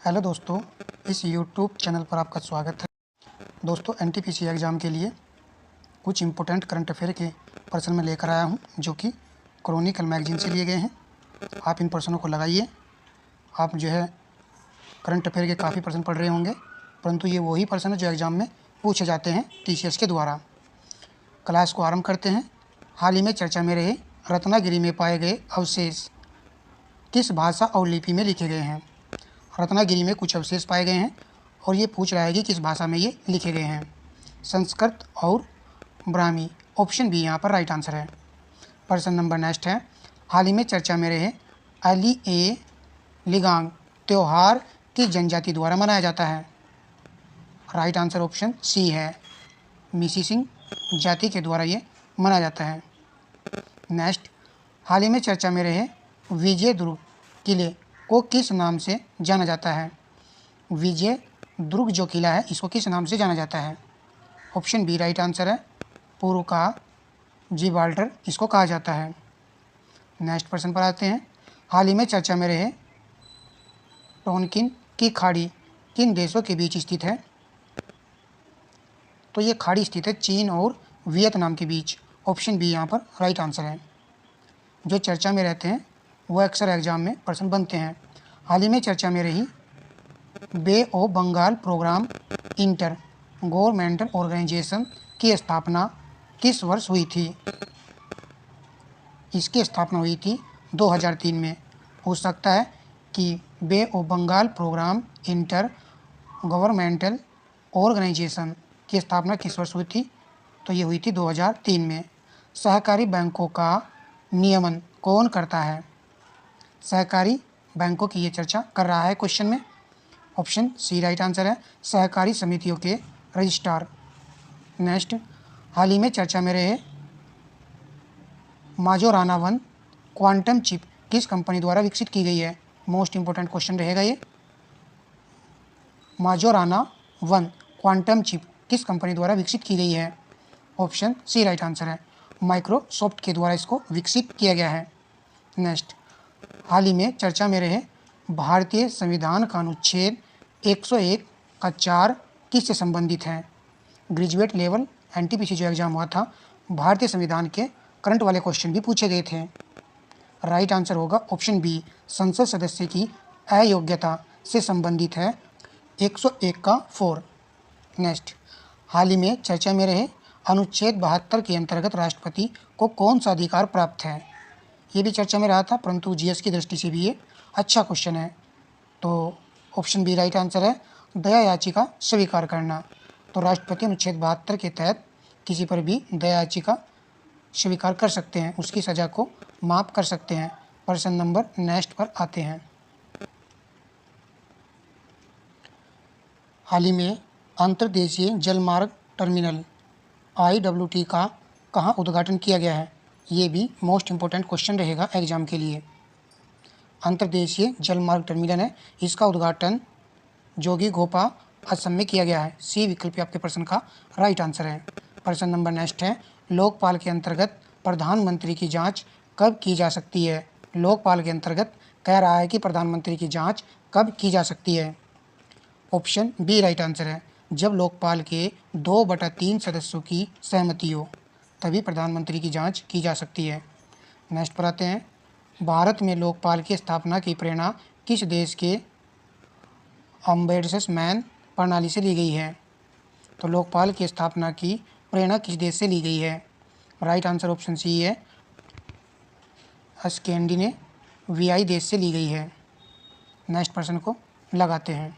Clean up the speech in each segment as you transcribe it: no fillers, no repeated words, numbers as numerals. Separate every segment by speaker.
Speaker 1: Hello दोस्तों, इस YouTube channel पर आपका स्वागत है। दोस्तों, एनटीपीसी एग्ज़ाम के लिए कुछ इम्पोर्टेंट करंट अफेयर के प्रश्न मैं लेकर आया हूं, जो कि क्रॉनिकल मैगजीन से लिए गए हैं। आप इन प्रश्नों को लगाइए। आप जो है करंट अफेयर के काफ़ी प्रश्न पढ़ रहे होंगे, परंतु ये वही प्रश्न है जो एग्ज़ाम में पूछे जाते हैं टीसीएस के द्वारा। क्लास को आरंभ करते हैं। हाल ही में चर्चा में रहे रत्नागिरी में पाए गए अवशेष किस भाषा और लिपि में लिखे गए हैं? रत्नागिरी में कुछ अवशेष पाए गए हैं और ये पूछ रहा है कि किस भाषा में ये लिखे गए हैं। संस्कृत और ब्राह्मी, ऑप्शन बी यहाँ पर राइट आंसर है। प्रश्न नंबर नेक्स्ट है, हाल ही में चर्चा में रहे अली ए लिगांग त्यौहार किस जनजाति द्वारा मनाया जाता है? राइट आंसर ऑप्शन सी है, मिसिसिंग जाति के द्वारा ये मनाया जाता है। नेक्स्ट, हाल ही में चर्चा में रहे विजय दुर्ग किले को किस नाम से जाना जाता है? विजय दुर्ग जो किला है, इसको किस नाम से जाना जाता है? ऑप्शन बी राइट आंसर है, पूर्व का जिब्राल्टर इसको कहा जाता है। नेक्स्ट प्रश्न पर आते हैं। हाल ही में चर्चा में रहे टोनकिन की खाड़ी किन देशों के बीच स्थित है? तो ये खाड़ी स्थित है चीन और वियतनाम के बीच। ऑप्शन बी यहाँ पर राइट आंसर है। जो चर्चा में रहते हैं वो अक्सर एग्जाम में प्रश्न बनते हैं। हाल ही में चर्चा में रही Bay of Bengal programme inter governmental organisation की स्थापना किस वर्ष हुई थी? इसकी स्थापना हुई थी 2003 में। हो सकता है कि Bay of Bengal programme inter governmental organisation की स्थापना किस वर्ष हुई थी? तो ये हुई थी 2003 में। सहकारी बैंकों का नियमन कौन करता है? सहकारी बैंकों की ये चर्चा कर रहा है क्वेश्चन में। ऑप्शन सी राइट आंसर है, सहकारी समितियों के रजिस्ट्रार। नेक्स्ट, हाल ही में चर्चा में रहे माजोराना वन क्वांटम चिप किस कंपनी द्वारा विकसित की गई है? मोस्ट इंपोर्टेंट क्वेश्चन रहेगा ये। माजोराना वन क्वांटम चिप किस कंपनी द्वारा विकसित की गई है? ऑप्शन सी राइट आंसर है, माइक्रोसॉफ्ट के द्वारा इसको विकसित किया गया है। नेक्स्ट, हाल ही में चर्चा में रहे भारतीय संविधान का अनुच्छेद 101 का 4 किससे संबंधित है? ग्रेजुएट लेवल एनटीपीसी जो एग्जाम हुआ था, भारतीय संविधान के करंट वाले क्वेश्चन भी पूछे गए थे। राइट आंसर होगा ऑप्शन बी, संसद सदस्य की अयोग्यता से संबंधित है 101 का 4। नेक्स्ट, हाल ही में चर्चा में रहे अनुच्छेद 72 के अंतर्गत राष्ट्रपति को कौन सा अधिकार प्राप्त है? ये भी चर्चा में रहा था, परंतु जीएस की दृष्टि से भी ये अच्छा क्वेश्चन है। तो ऑप्शन बी राइट आंसर है, दया याचिका स्वीकार करना। तो राष्ट्रपति अनुच्छेद 72 के तहत किसी पर भी दया याचिका स्वीकार कर सकते हैं, उसकी सज़ा को माफ़ कर सकते हैं। प्रश्न नंबर नेक्स्ट पर आते हैं। हाल ही में अंतर्देशीय जलमार्ग टर्मिनल IWT का कहाँ उद्घाटन किया गया है? ये भी मोस्ट इम्पोर्टेंट क्वेश्चन रहेगा एग्जाम के लिए। अंतर्देशीय जलमार्ग टर्मिनल है, इसका उद्घाटन जोगी घोपा असम में किया गया है। सी विकल्प आपके प्रश्न का राइट आंसर है। प्रश्न नंबर नेक्स्ट है, लोकपाल के अंतर्गत प्रधानमंत्री की जांच कब की जा सकती है? लोकपाल के अंतर्गत कह रहा है कि प्रधानमंत्री की जांच कब की जा सकती है? ऑप्शन बी राइट आंसर है, जब लोकपाल के 2/3 सदस्यों की सहमति हो, तभी प्रधानमंत्री की जांच की जा सकती है। नेक्स्ट पर आते हैं, भारत में लोकपाल की स्थापना की प्रेरणा किस देश के अम्बेडसमैन प्रणाली से ली गई है? तो लोकपाल की स्थापना की प्रेरणा किस देश से ली गई है? राइट आंसर ऑप्शन सी है, स्कैंडिनेवियाई देश से ली गई है। नेक्स्ट प्रश्न को लगाते हैं।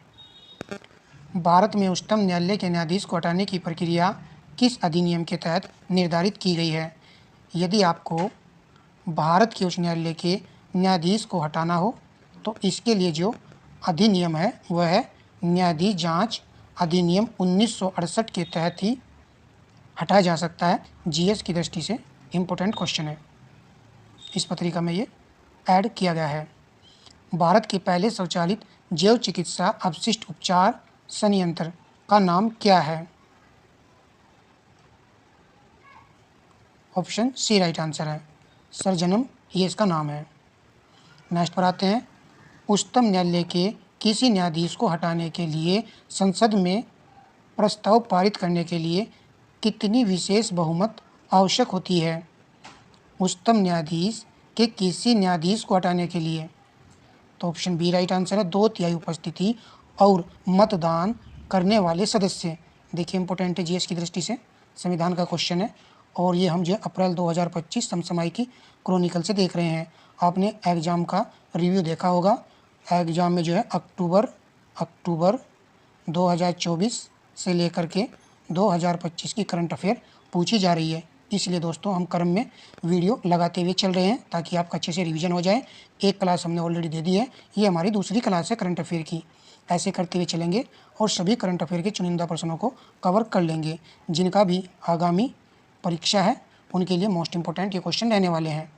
Speaker 1: भारत में उच्चतम न्यायालय के न्यायाधीश को हटाने की प्रक्रिया किस अधिनियम के तहत निर्धारित की गई है? यदि आपको भारत के उच्च न्यायालय के न्यायाधीश को हटाना हो तो इसके लिए जो अधिनियम है वह है न्यायाधीश जांच अधिनियम 1968 के तहत ही हटाया जा सकता है। जीएस की दृष्टि से इम्पोर्टेंट क्वेश्चन है, इस पत्रिका में ये ऐड किया गया है। भारत के पहले स्वचालित जैव चिकित्सा अपशिष्ट उपचार संयंत्र का नाम क्या है? ऑप्शन सी राइट आंसर है, सर्जनम ये इसका नाम है। नेक्स्ट पर आते हैं, उच्चतम न्यायालय के किसी न्यायाधीश को हटाने के लिए संसद में प्रस्ताव पारित करने के लिए कितनी विशेष बहुमत आवश्यक होती है? उच्चतम न्यायाधीश के किसी न्यायाधीश को हटाने के लिए तो ऑप्शन बी राइट आंसर है, 2/3 उपस्थिति और मतदान करने वाले सदस्य। देखिए इंपॉर्टेंट है जीएस की दृष्टि से, संविधान का क्वेश्चन है और ये हम जो अप्रैल 2025 समसामयिकी क्रॉनिकल से देख रहे हैं। आपने एग्ज़ाम का रिव्यू देखा होगा, एग्ज़ाम में जो है अक्टूबर 2024 से लेकर के 2025 की करंट अफेयर पूछी जा रही है। इसलिए दोस्तों हम क्रम में वीडियो लगाते हुए चल रहे हैं ताकि आपका अच्छे से रिवीजन हो जाए। एक क्लास हमने ऑलरेडी दे दी है, ये हमारी दूसरी क्लास है करंट अफेयर की। ऐसे करते हुए चलेंगे और सभी करंट अफेयर के चुनिंदा प्रश्नों को कवर कर लेंगे। जिनका भी आगामी परीक्षा है उनके लिए मोस्ट इंपॉर्टेंट ये क्वेश्चन रहने वाले हैं।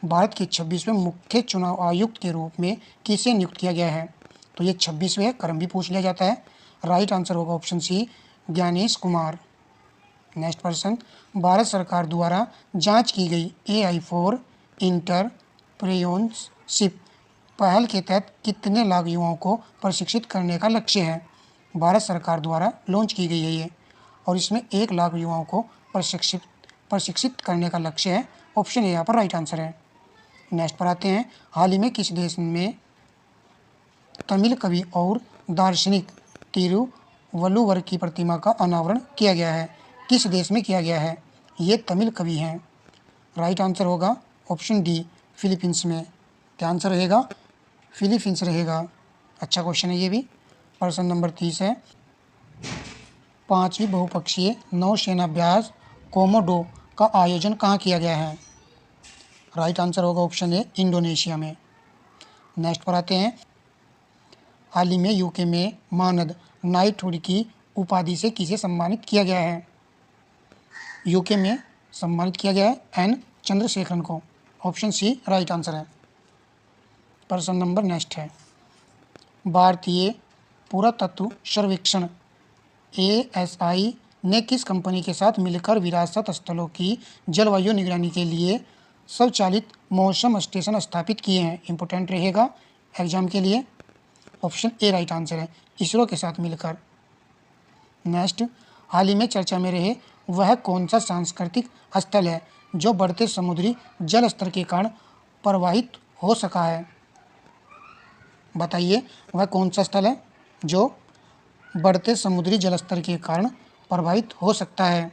Speaker 1: भारत के 26वें मुख्य चुनाव आयुक्त के रूप में किसे नियुक्त किया गया है? तो ये 26वें क्रम भी पूछ लिया जाता है। राइट आंसर होगा option C, Gyanesh Kumar. Next person, Bharat सरकार द्वारा जांच की गई AI फॉर एंटरप्रेन्योरशिप पहल के तहत कितने लाख युवाओं को प्रशिक्षित करने का लक्ष्य है? भारत सरकार द्वारा लॉन्च की गई है ये, और इसमें 1 लाख युवाओं को प्रशिक्षित करने का लक्ष्य है। ऑप्शन ए यहाँ पर राइट आंसर है। नेक्स्ट पर आते हैं, हाल ही में किस देश में तमिल कवि और दार्शनिक तिरुवल्लुवर की प्रतिमा का अनावरण किया गया है? किस देश में किया गया है? ये तमिल कवि हैं। राइट आंसर होगा ऑप्शन डी, फिलीपींस में। क्या आंसर रहेगा? फिलीपींस रहेगा। अच्छा क्वेश्चन है ये भी। प्रश्न नंबर 30 है, 5वीं बहुपक्षीय नौसेना अभ्यास कोमोडो का आयोजन कहाँ किया गया है? राइट आंसर होगा ऑप्शन ए, इंडोनेशिया में। नेक्स्ट पर आते हैं, हाल ही में यूके में मानद नाइटहुड की उपाधि से किसे सम्मानित किया गया है? यूके में सम्मानित किया गया है एन चंद्रशेखरन को। ऑप्शन सी राइट आंसर है। प्रश्न नंबर नेक्स्ट है, भारतीय पुरातत्व सर्वेक्षण ASI ने किस कंपनी के साथ मिलकर विरासत स्थलों की जलवायु निगरानी के लिए स्वचालित मौसम स्टेशन स्थापित किए हैं? इंपॉर्टेंट रहेगा एग्जाम के लिए। ऑप्शन ए राइट आंसर है, इसरो के साथ मिलकर। नेक्स्ट, हाल ही में चर्चा में रहे वह कौन सा सांस्कृतिक स्थल है जो बढ़ते समुद्री जल स्तर के कारण प्रभावित हो सका है? बताइए वह कौन सा स्थल है जो बढ़ते समुद्री जल स्तर के कारण प्रभावित हो सकता है?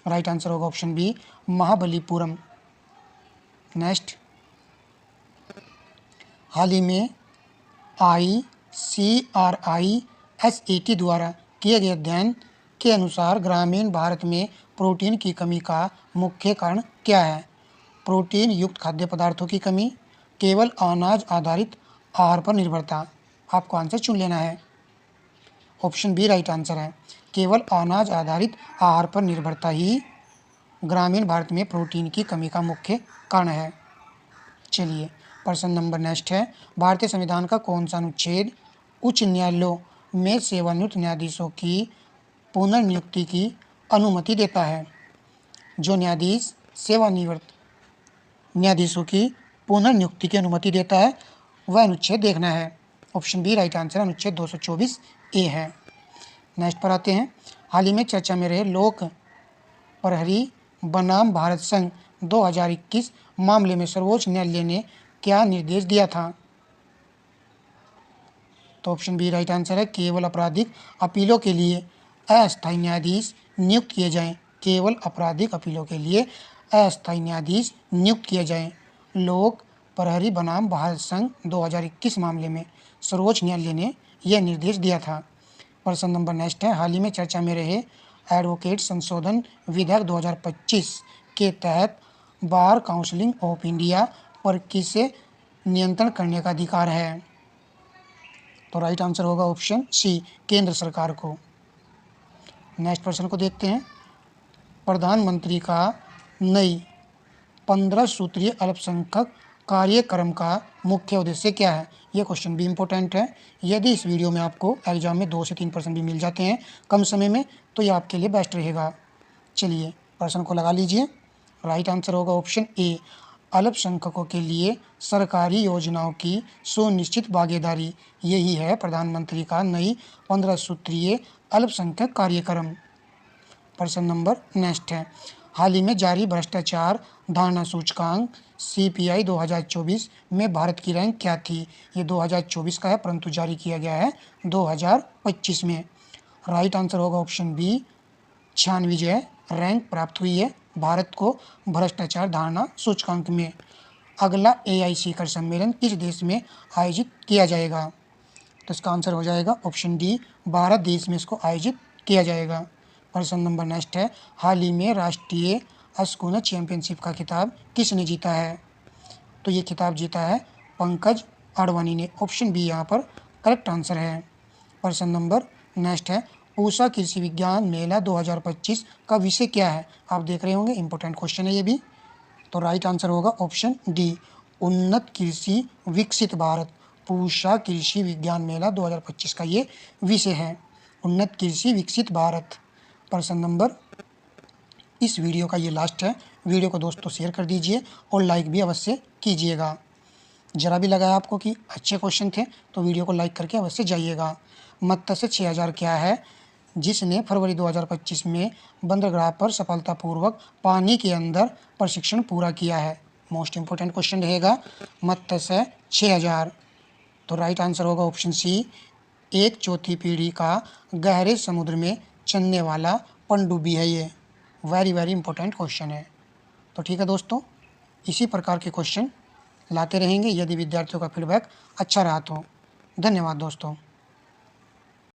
Speaker 1: राइट आंसर होगा ऑप्शन बी, महाबलीपुरम। नेक्स्ट, हाल ही में ICRISAT द्वारा किए गए अध्ययन के अनुसार ग्रामीण भारत में प्रोटीन की कमी का मुख्य कारण क्या है? प्रोटीन युक्त खाद्य पदार्थों की कमी, केवल अनाज आधारित आहार पर निर्भरता। आपको आंसर चुन लेना है। ऑप्शन बी राइट आंसर है, केवल अनाज आधारित आहार पर निर्भरता ही ग्रामीण भारत में प्रोटीन की कमी का मुख्य कारण है। चलिए प्रश्न नंबर नेक्स्ट है, भारतीय संविधान का कौन सा अनुच्छेद उच्च न्यायालयों में सेवानिवृत्त न्यायाधीशों की पुनर्नियुक्ति की अनुमति देता है? जो न्यायाधीश सेवानिवृत्त न्यायाधीशों की पुनर्नियुक्ति की अनुमति देता है वह अनुच्छेद देखना है। ऑप्शन बी राइट आंसर, अनुच्छेद 224A है। नेक्स्ट पर आते हैं, हाल ही में चर्चा में रहे लोक प्रहरी बनाम भारत संघ 2021 मामले में सर्वोच्च न्यायालय ने क्या निर्देश दिया था? तो ऑप्शन बी राइट आंसर है, केवल आपराधिक अपीलों के लिए अस्थायी न्यायाधीश नियुक्त किए जाएं। केवल आपराधिक अपीलों के लिए अस्थायी न्यायाधीश नियुक्त किए जाएं। लोक प्रहरी बनाम भारत संघ 2021 मामले में सर्वोच्च न्यायालय ने यह निर्देश दिया था। प्रश्न नंबर नेक्स्ट है, हाल ही में चर्चा में रहे एडवोकेट संशोधन विधेयक 2025 के तहत बार काउंसिल ऑफ इंडिया पर किसे नियंत्रण करने का अधिकार है? तो राइट आंसर होगा ऑप्शन सी, केंद्र सरकार को। नेक्स्ट प्रश्न को देखते हैं, प्रधानमंत्री का नई 15 सूत्रीय अल्पसंख्यक कार्यक्रम का मुख्य उद्देश्य क्या है? यह क्वेश्चन भी इम्पोर्टेंट है। यदि इस वीडियो में आपको एग्जाम में 2 से 3% भी मिल जाते हैं कम समय में तो यह आपके लिए बेस्ट रहेगा। चलिए प्रश्न को लगा लीजिए। राइट आंसर होगा ऑप्शन ए, अल्पसंख्यकों के लिए सरकारी योजनाओं की सुनिश्चित भागीदारी, यही है प्रधानमंत्री का नई 15 सूत्रीय अल्पसंख्यक कार्यक्रम। प्रश्न नंबर नेक्स्ट है, हाल ही में जारी भ्रष्टाचार धारणा सूचकांक CPI 2024 में भारत की रैंक क्या थी? ये 2024 का है, परंतु जारी किया गया है 2025 में। राइट आंसर होगा ऑप्शन बी, 96 रैंक प्राप्त हुई है भारत को भ्रष्टाचार धारणा सूचकांक में। अगला AI शिखर सम्मेलन किस देश में आयोजित किया जाएगा? तो इसका आंसर हो जाएगा ऑप्शन डी, भारत देश में इसको आयोजित किया जाएगा। प्रश्न नंबर नेक्स्ट है, हाल ही में राष्ट्रीय स्कूनर चैंपियनशिप का खिताब किसने जीता है? तो ये खिताब जीता है पंकज आडवाणी ने। ऑप्शन बी यहाँ पर करेक्ट आंसर है। प्रश्न नंबर नेक्स्ट है, पूसा कृषि विज्ञान मेला 2025 का विषय क्या है? आप देख रहे होंगे, इंपॉर्टेंट क्वेश्चन है ये भी। तो राइट आंसर होगा ऑप्शन डी, उन्नत कृषि विकसित भारत। पूसा कृषि विज्ञान मेला 2025 का ये विषय है, उन्नत कृषि विकसित भारत। प्रश्न नंबर, इस वीडियो का ये लास्ट है। वीडियो को दोस्तों शेयर कर दीजिए और लाइक भी अवश्य कीजिएगा। जरा भी लगा आपको कि अच्छे क्वेश्चन थे तो वीडियो को लाइक करके अवश्य जाइएगा। मत्स्य 6000 क्या है जिसने फरवरी 2025 में बंदरगाह पर सफलतापूर्वक पानी के अंदर प्रशिक्षण पूरा किया है? मोस्ट इंपोर्टेंट क्वेश्चन रहेगा मत्स्य 6000। तो राइट आंसर होगा ऑप्शन सी, 1/4 पीढ़ी का गहरे समुद्र में चलने वाला पनडुब्बी है ये। वेरी इंपॉर्टेंट क्वेश्चन है। तो ठीक है दोस्तों, इसी प्रकार के क्वेश्चन लाते रहेंगे यदि विद्यार्थियों का फीडबैक अच्छा रहा तो। धन्यवाद दोस्तों।